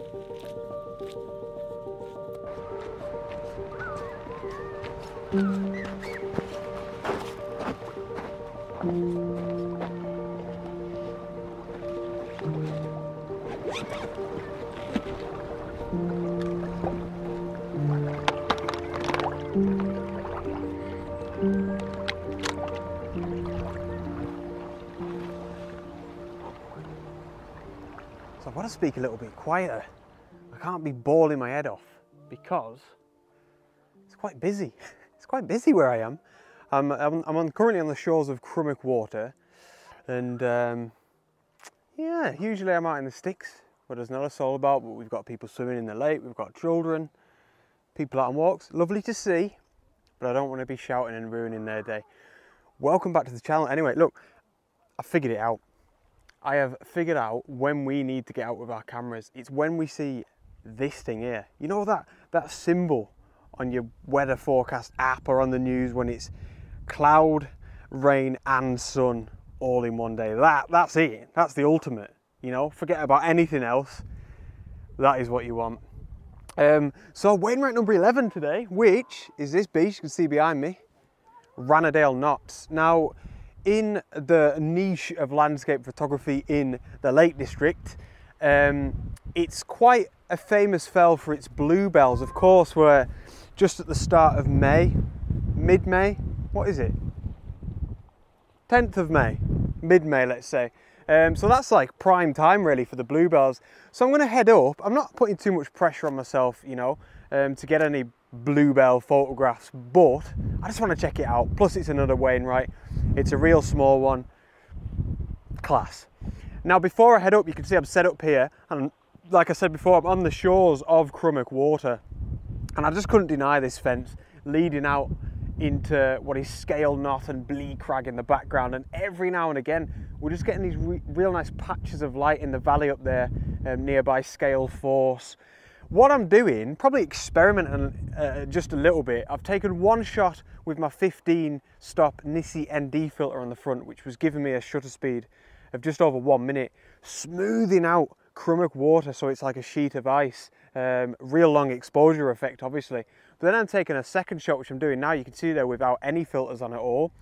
So I want to speak a little bit quieter. I can't be bawling my head off because it's quite busy. It's quite busy where I am. I'm currently on the shores of Crummock Water, and yeah, usually I'm out in the sticks where there's not a soul about, but we've got people swimming in the lake, we've got children, people out on walks. Lovely to see, but I don't want to be shouting and ruining their day. Welcome back to the channel. Anyway, look, I figured it out. I have figured out when we need to get out with our cameras. It's when we see this thing here. You know that symbol on your weather forecast app or on the news when it's cloud, rain and sun all in one day. That's it. That's the ultimate. You know, forget about anything else. That is what you want. So Wainwright number 11 today, which is this beach you can see behind me, Ranadale Knots. Now, in the niche of landscape photography in the Lake District, it's quite a famous fell for its bluebells. Of course, we're just at the start of May, mid-May, what is it? 10th of May, mid-May, let's say. So that's like prime time really for the bluebells. So I'm going to head up. I'm not putting too much pressure on myself, you know, to get any bluebell photographs, but I just want to check it out. Plus it's another Wainwright. It's a real small one. Class. Now before I head up, you can see I'm set up here, and like I said before, I'm on the shores of Crummock Water, and I just couldn't deny this fence leading out into what is Scale Knot and Blee Crag in the background, and every now and again we're just getting these real nice patches of light in the valley up there nearby Scale Force. What I'm doing, probably experimenting just a little bit, I've taken one shot with my 15 stop Nissi ND filter on the front, which was giving me a shutter speed of just over 1 minute, smoothing out Crummock Water so it's like a sheet of ice. Real long exposure effect obviously. But then I'm taking a second shot, which I'm doing now, you can see there without any filters on at all,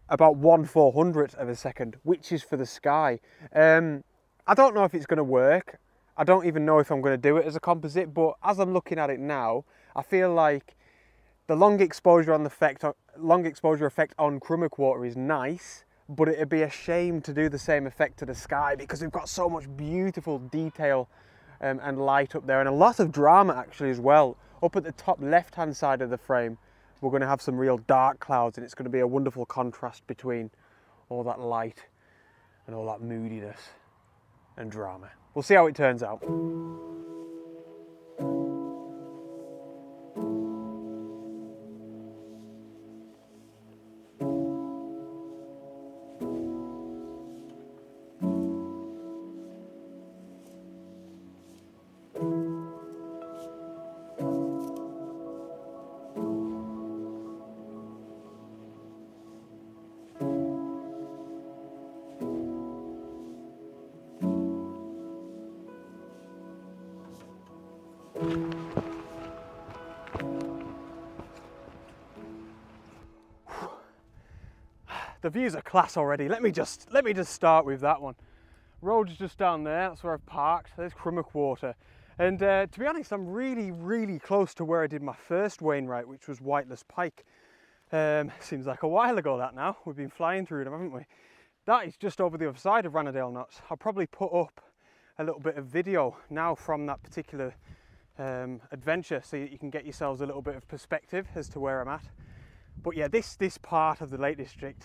about 1/400th of a second, which is for the sky. I don't know if it's going to work. I don't even know if I'm going to do it as a composite, but as I'm looking at it now, I feel like the long exposure effect on Crummock Water is nice, but it'd be a shame to do the same effect to the sky because we've got so much beautiful detail and light up there, and a lot of drama actually as well. Up at the top left hand side of the frame, we're going to have some real dark clouds, and it's going to be a wonderful contrast between all that light and all that moodiness and drama. We'll see how it turns out. The views are class already. Let me just start with that one. Road's just down there. That's where I've parked. There's Crummock Water, and to be honest, I'm really close to where I did my first Wainwright, which was Whiteless Pike. Seems like a while ago that now. We've been flying through them, haven't we? That is just over the other side of Ranadale Knots. I'll probably put up a little bit of video now from that particular adventure, so that you can get yourselves a little bit of perspective as to where I'm at. But yeah, this part of the Lake District,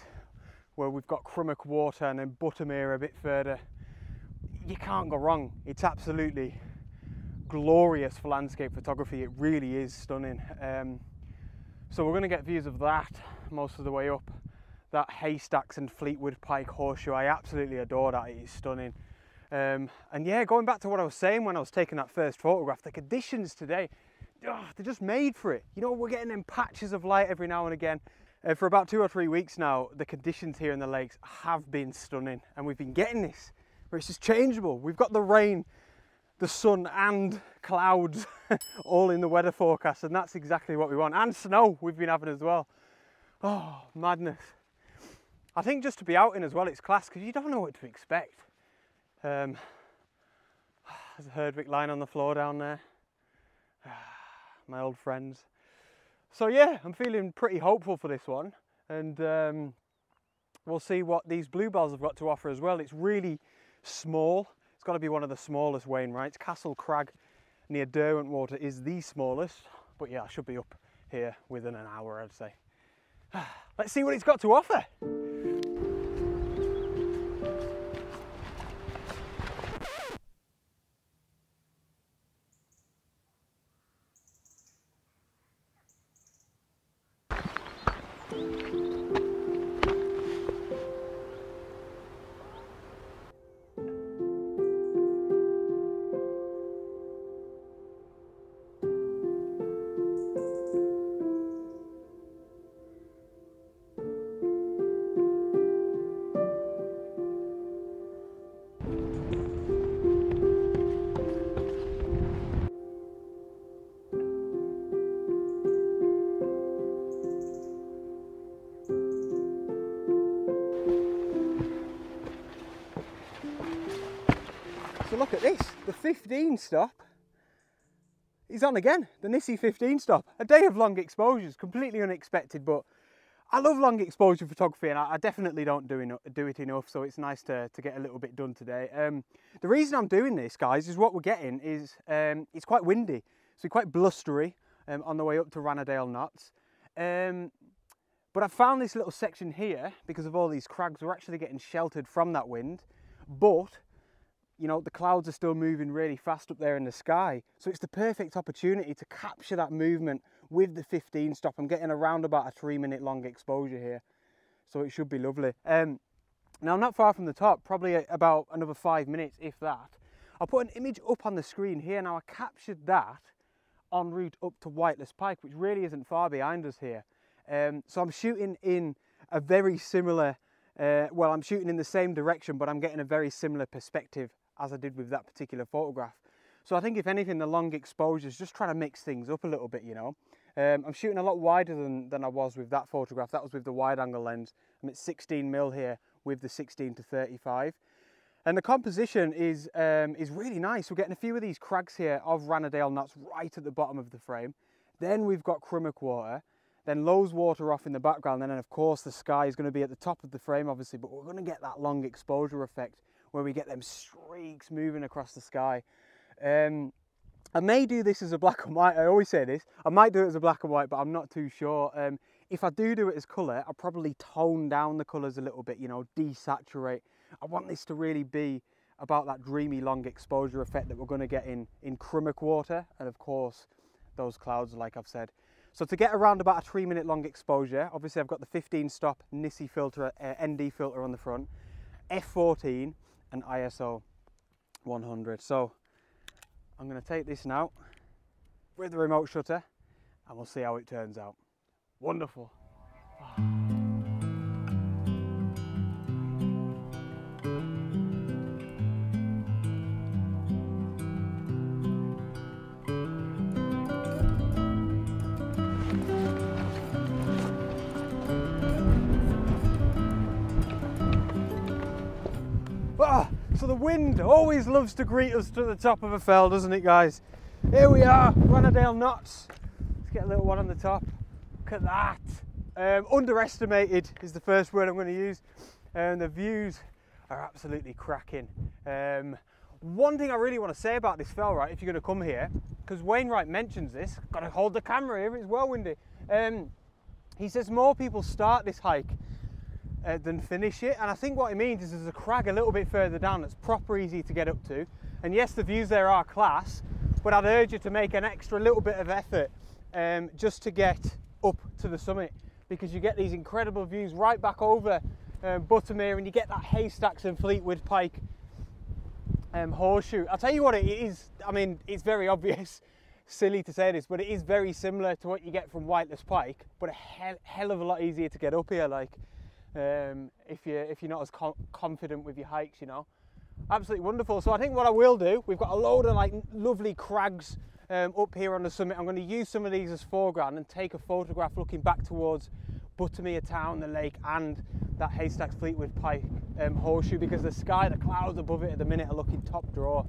where we've got Crummock Water and then Buttermere a bit further, you can't go wrong. It's absolutely glorious for landscape photography. It really is stunning. So we're going to get views of that most of the way up. That Haystacks and Fleetwood Pike horseshoe, I absolutely adore that. It is stunning. And yeah, going back to what I was saying when I was taking that first photograph, the conditions today, they're just made for it. You know, we're getting them patches of light every now and again. For about 2 or 3 weeks now, the conditions here in the lakes have been stunning, and we've been getting this, where it's just changeable. We've got the rain the sun and clouds all in the weather forecast, and that's exactly what we want. And snow we've been having as well. Oh, madness. I think just to be out in as well, it's class, because you don't know what to expect. There's a Herdwick line on the floor down there. My old friends. So yeah, I'm feeling pretty hopeful for this one, and we'll see what these bluebells have got to offer as well. It's really small. It's got to be one of the smallest Wainwrights. Castle Crag near Derwentwater is the smallest, but yeah, I should be up here within an hour, I'd say. Let's see what it's got to offer. So look at this, the 15 stop is on again, the Nissi 15 stop. A day of long exposures, completely unexpected, but I love long exposure photography, and I definitely don't do it enough, so it's nice to get a little bit done today. The reason I'm doing this, guys, is what we're getting is, it's quite windy, so quite blustery on the way up to Ranadale Knots. But I found this little section here, because of all these crags, we're actually getting sheltered from that wind, but you know, the clouds are still moving really fast up there in the sky. So it's the perfect opportunity to capture that movement with the 15 stop. I'm getting around about a 3-minute long exposure here. So it should be lovely. Now I'm not far from the top, probably about another 5 minutes, if that. I'll put an image up on the screen here. Now I captured that en route up to Whiteless Pike, which really isn't far behind us here. So I'm shooting in a very similar, well, I'm shooting in the same direction, but I'm getting a very similar perspective as I did with that particular photograph. So I think if anything, the long exposure is just trying to mix things up a little bit, you know. I'm shooting a lot wider than I was with that photograph. That was with the wide angle lens. I'm at 16mm here with the 16-35. And the composition is really nice. We're getting a few of these crags here of Ranadale Knots right at the bottom of the frame. Then we've got Crummock Water, then Lowes Water off in the background, and then of course the sky is going to be at the top of the frame obviously, but we're going to get that long exposure effect where we get them streaks moving across the sky. I may do this as a black and white. I always say this. I might do it as a black and white, but I'm not too sure. If I do it as colour, I'll probably tone down the colours a little bit, you know, desaturate. I want this to really be about that dreamy long exposure effect that we're going to get in Crummock Water, and of course those clouds, like I've said. So to get around about a 3-minute long exposure, obviously I've got the 15 stop Nissi filter, ND filter on the front, f14 and ISO 100. So I'm going to take this now with the remote shutter and we'll see how it turns out. Wonderful. So the wind always loves to greet us to the top of a fell, doesn't it, guys? Here we are, Ranadale Knots. Let's get a little one on the top. Look at that. Underestimated is the first word I'm going to use. The views are absolutely cracking. One thing I really want to say about this fell, right, if you're going to come here, because Wainwright mentions this, got to hold the camera here, it's well windy. He says more people start this hike than finish it, and I think what he means is there's a crag a little bit further down that's proper easy to get up to, and yes, the views there are class, but I'd urge you to make an extra little bit of effort just to get up to the summit, because you get these incredible views right back over Buttermere, and you get that Haystacks and Fleetwood Pike horseshoe. I'll tell you what it is, I mean, it's very obvious, silly to say this, but it is very similar to what you get from Whiteless Pike, but a hell of a lot easier to get up here, like. If you're not as confident with your hikes, you know. Absolutely wonderful. So I think what I will do, we've got a load of like lovely crags up here on the summit. I'm going to use some of these as foreground and take a photograph looking back towards Buttermere Town, the lake, and that Haystacks Fleetwood Pike horseshoe, because the sky, the clouds above it at the minute are looking top draw.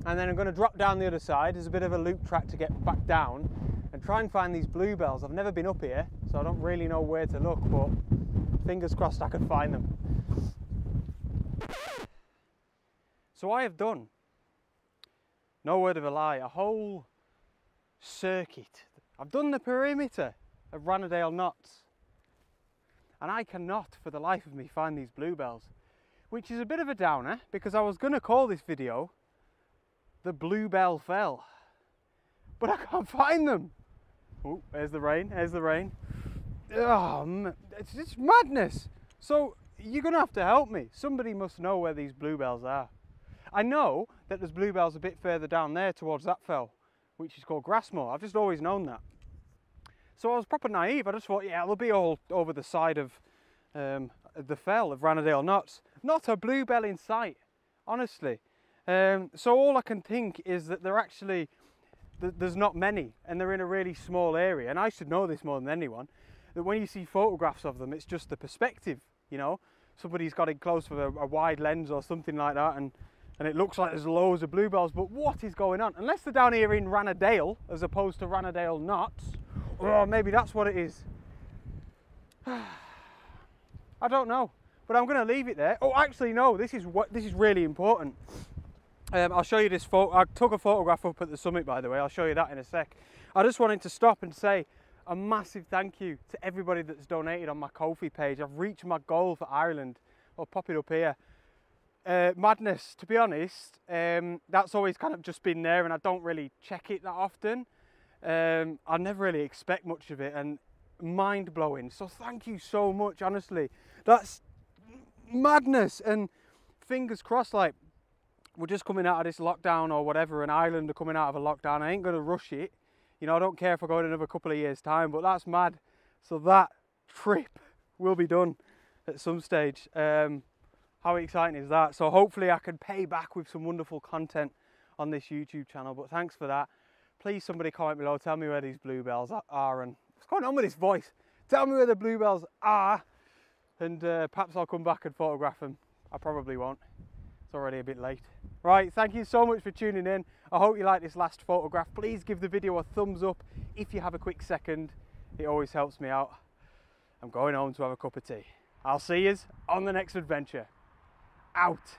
And then I'm going to drop down the other side. There's a bit of a loop track to get back down and try and find these bluebells. I've never been up here, so I don't really know where to look, but fingers crossed I can find them. So I have done, no word of a lie, a whole circuit. I've done the perimeter of Ranadale Knots, and I cannot for the life of me find these bluebells, which is a bit of a downer because I was going to call this video the Bluebell Fell, but I can't find them. Oh, there's the rain, there's the rain. Oh, it's just madness. So you're going to have to help me. Somebody must know where these bluebells are. I know that there's bluebells a bit further down there towards that fell, which is called Grassmoor. I've just always known that. So I was proper naive. I just thought, yeah, they'll be all over the side of the fell of Ranadale Knots. Not a bluebell in sight, honestly. So all I can think is that they're actually, there's not many, and they're in a really small area. And I should know this more than anyone, that when you see photographs of them, it's just the perspective, you know. Somebody's got it close with a wide lens or something like that, and it looks like there's loads of bluebells, but what is going on? Unless they're down here in Ranadale, as opposed to Ranadale Knots, or maybe that's what it is. I don't know, but I'm going to leave it there. Oh, actually, no, this is really important. I'll show you this photo. I took a photograph up at the summit, by the way. I'll show you that in a sec. I just wanted to stop and say a massive thank you to everybody that's donated on my Ko-fi page. I've reached my goal for Ireland. I'll pop it up here. Madness, to be honest. That's always kind of just been there, and I don't really check it that often. I never really expect much of it, and mind-blowing. So thank you so much, honestly. That's madness, and fingers crossed, like, we're just coming out of this lockdown or whatever, and Ireland are coming out of a lockdown. I ain't going to rush it. You know, I don't care if I go in another couple of years' time, but that's mad. So that trip will be done at some stage. How exciting is that? So hopefully I can pay back with some wonderful content on this YouTube channel, but thanks for that. Please, somebody comment below, tell me where these bluebells are, and what's going on with this voice? Tell me where the bluebells are, and perhaps I'll come back and photograph them. I probably won't. It's already a bit late. Right, thank you so much for tuning in. I hope you like this last photograph. Please give the video a thumbs up if you have a quick second. It always helps me out. I'm going home to have a cup of tea. I'll see you on the next adventure. Out.